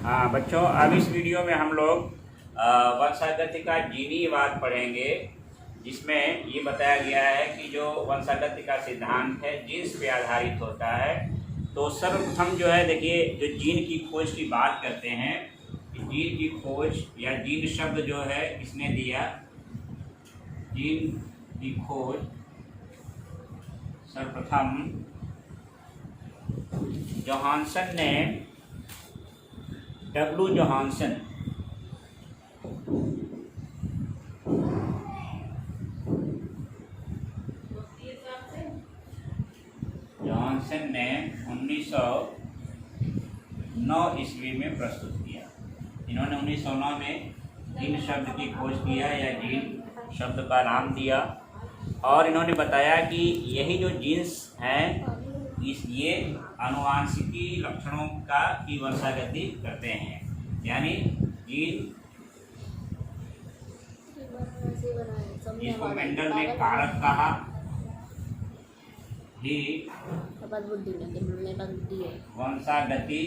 हाँ बच्चों, अब इस वीडियो में हम लोग वंशागति का जीनीवाद पढ़ेंगे, जिसमें ये बताया गया है कि जो वंशागति का सिद्धांत है जीन्स पे आधारित होता है। तो सर्वप्रथम जो है, देखिए, जो जीन की खोज की बात करते हैं, जीन की खोज या जीन शब्द जो है किसने दिया? जीन की खोज सर्वप्रथम जोहानसन ने, डब्ल्यू जोहानसन ने 1909 ईस्वी में प्रस्तुत किया। इन्होंने 1909 में जीन शब्द की खोज किया या जीन शब्द का नाम दिया, और इन्होंने बताया कि यही जो जीन्स हैं ये आनुवांशिकी लक्षणों का की वंशागति करते हैं। यानी जीन, इसको मेंडल ने कारक कहा, ही वंशागति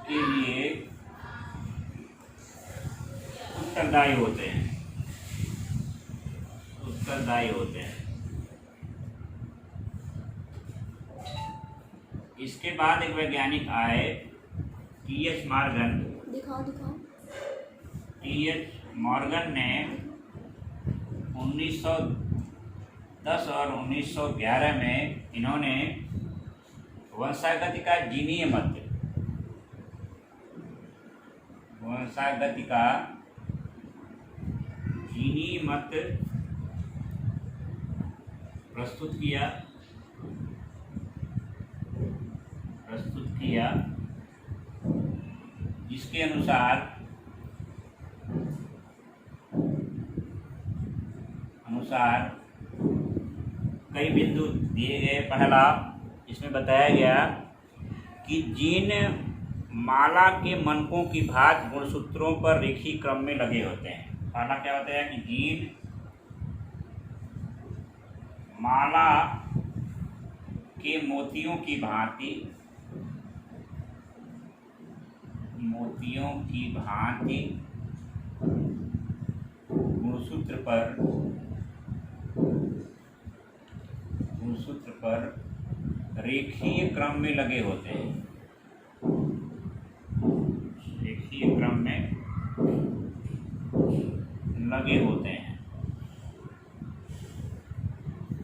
के लिए उत्तरदायी होते हैं। इसके बाद एक वैज्ञानिक आए, टी.एच. मॉर्गन। टी.एच. मॉर्गन ने 1910 और 1911 में इन्होंने वंशागति का जीनीय मत प्रस्तुत किया, जिसके अनुसार कई बिंदु दिए गए। पहला, इसमें बताया गया कि जीन माला के मनकों की भांति गुणसूत्रों पर रेखीय क्रम में लगे होते हैं। पहला क्या बताया कि जीन माला के मोतियों की भांति गुणसूत्र पर रेखीय क्रम में लगे होते हैं।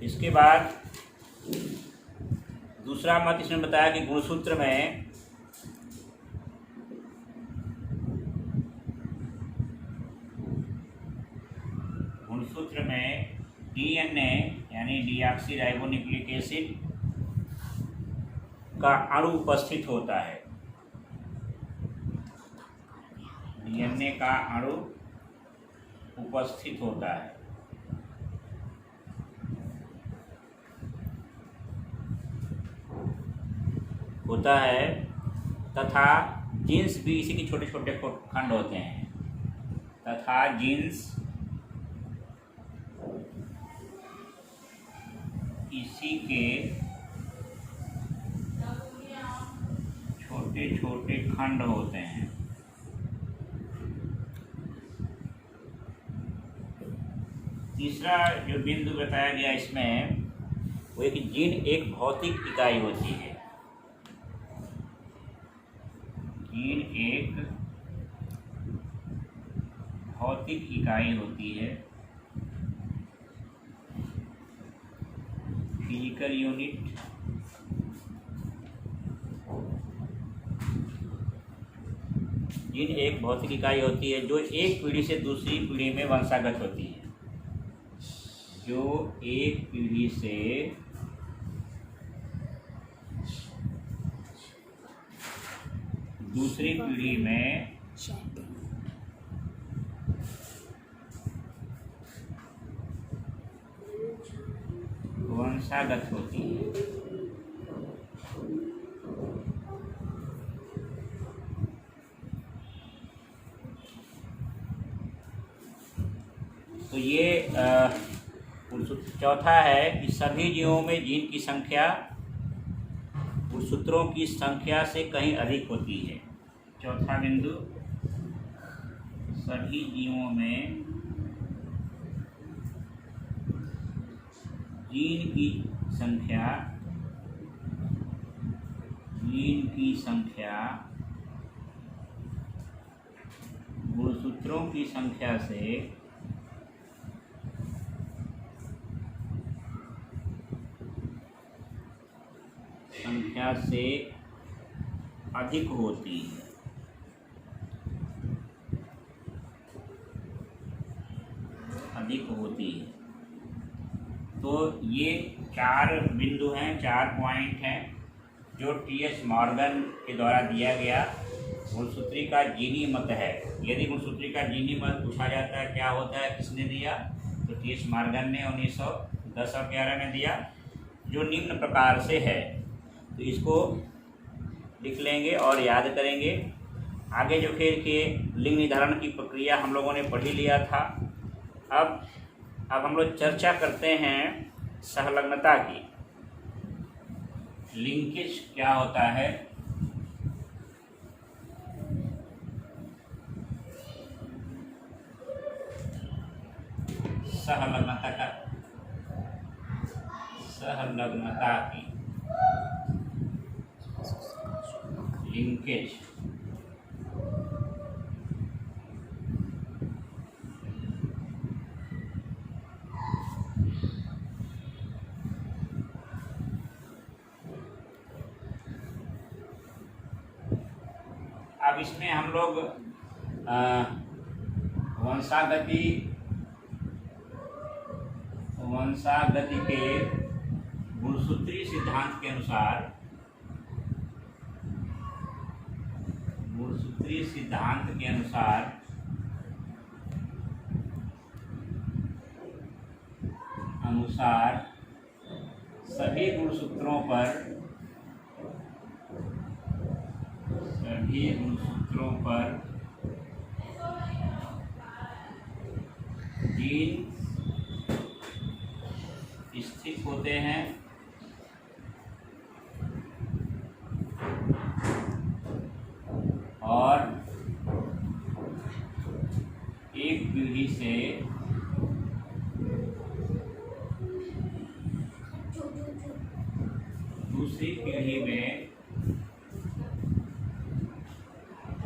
इसके बाद दूसरा मत इसने बताया कि गुणसूत्र में डीएनए यानी डीऑक्सीराइबोन्यूक्लिक एसिड का अणु उपस्थित होता है। डीएनए का अणु उपस्थित होता है तथा जीन्स भी इसी के छोटे छोटे खंड होते हैं। तथा जीन्स इसी के छोटे छोटे खंड होते हैं। तीसरा जो बिंदु बताया गया इसमें, वो एक जीन एक भौतिक इकाई होती है। जीन एक भौतिक इकाई होती है, फिजिकल यूनिट। जीन एक भौतिक इकाई होती है जो एक पीढ़ी से दूसरी पीढ़ी में वंशागत होती है। जो एक पीढ़ी से दूसरी पीढ़ी में वंशागत होती है। तो ये चौथा है कि सभी जीवों में जीन की संख्या गुणसूत्रों की संख्या से कहीं अधिक होती है। चौथा बिंदु, सभी जीवों में जीन की संख्या गुणसूत्रों की संख्या से अधिक होती है। तो ये 4 बिंदु हैं, 4 पॉइंट हैं जो टी.एच. मॉर्गन के द्वारा दिया गया गुणसूत्री का जीनी मत है। यदि गुणसूत्री का जीनी मत पूछा जाता है क्या होता है, किसने दिया, तो टी.एच. मॉर्गन ने 1910 और 11 में दिया, जो निम्न प्रकार से है। तो इसको लिख लेंगे और याद करेंगे। आगे जो खेल के लिंग निर्धारण की प्रक्रिया हम लोगों ने पढ़ ही लिया था। अब हम लोग चर्चा करते हैं सहलग्नता की। लिंकेज क्या होता है, सहलग्नता की लिंकेज। अब इसमें हम लोग वंशागति के गुणसूत्री सिद्धांत के अनुसार सभी गुणसूत्रों पर जीन स्थित होते हैं और एक पीढ़ी से दूसरी पीढ़ी में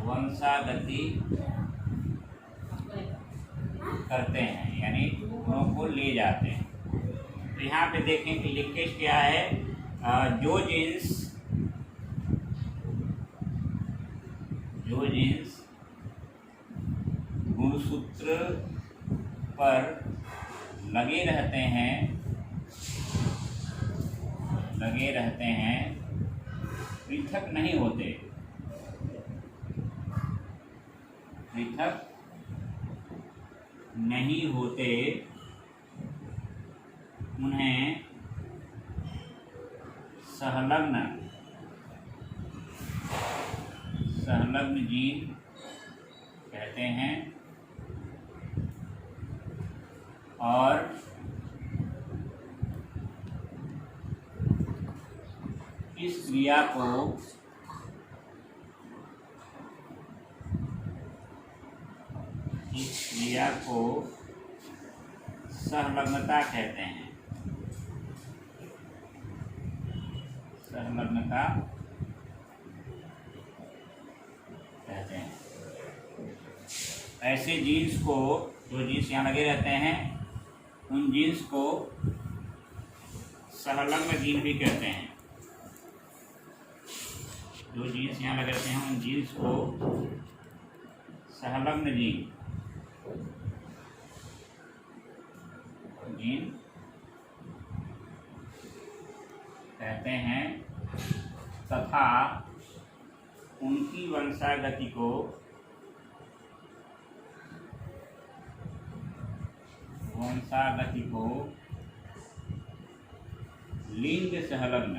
वंशागति करते हैं, यानी गुणों को ले जाते हैं। तो यहाँ पे देखें कि लिंकेज क्या है। जो जीन्स गुणसूत्र पर लगे रहते हैं पृथक नहीं होते, उन्हें सहलग्न जीन कहते हैं। और इस क्रिया को सहलग्नता कहते हैं। ऐसे जीन्स को, जो जीन्स यहाँ लगे रहते हैं, उन जीन्स को सहलग्न जीन भी कहते हैं। जो जीन्स यहाँ लगे रहते हैं उन जीन्स को सहलग्न जीन कहते हैं तथा उनकी वंशागति को लिंग सहलग्न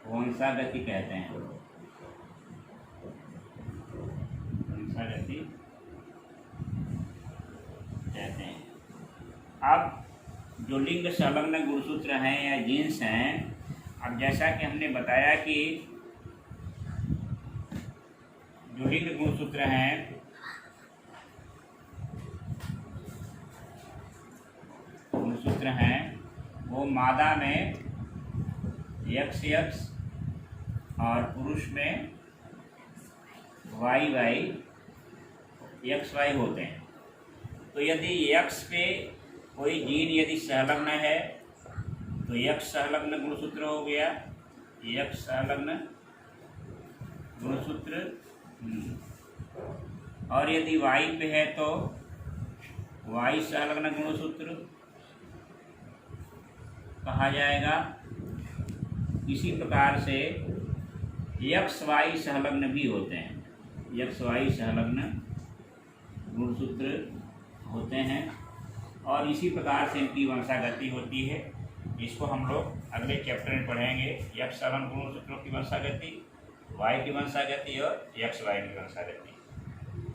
वंशागति कहते हैं। अब जो लिंग संलग्न गुणसूत्र हैं या जीन्स हैं, अब जैसा कि हमने बताया कि जो लिंग गुणसूत्र हैं वो मादा में XX और पुरुष में YY XY होते हैं। तो यदि X पे कोई जीन यदि संलग्न है तो X संलग्न गुणसूत्र हो गया, X संलग्न गुणसूत्र। और यदि Y पे है तो Y संलग्न गुणसूत्र कहा जाएगा। इसी प्रकार से XY संलग्न भी होते हैं, XY संलग्न गुणसूत्र होते हैं और इसी प्रकार से इनकी वंशागति होती है। इसको हम लोग अगले चैप्टर में पढ़ेंगे। X संलग्न गुणसूत्रों की वंशागति, Y की वंशागति और XY की वंशागति।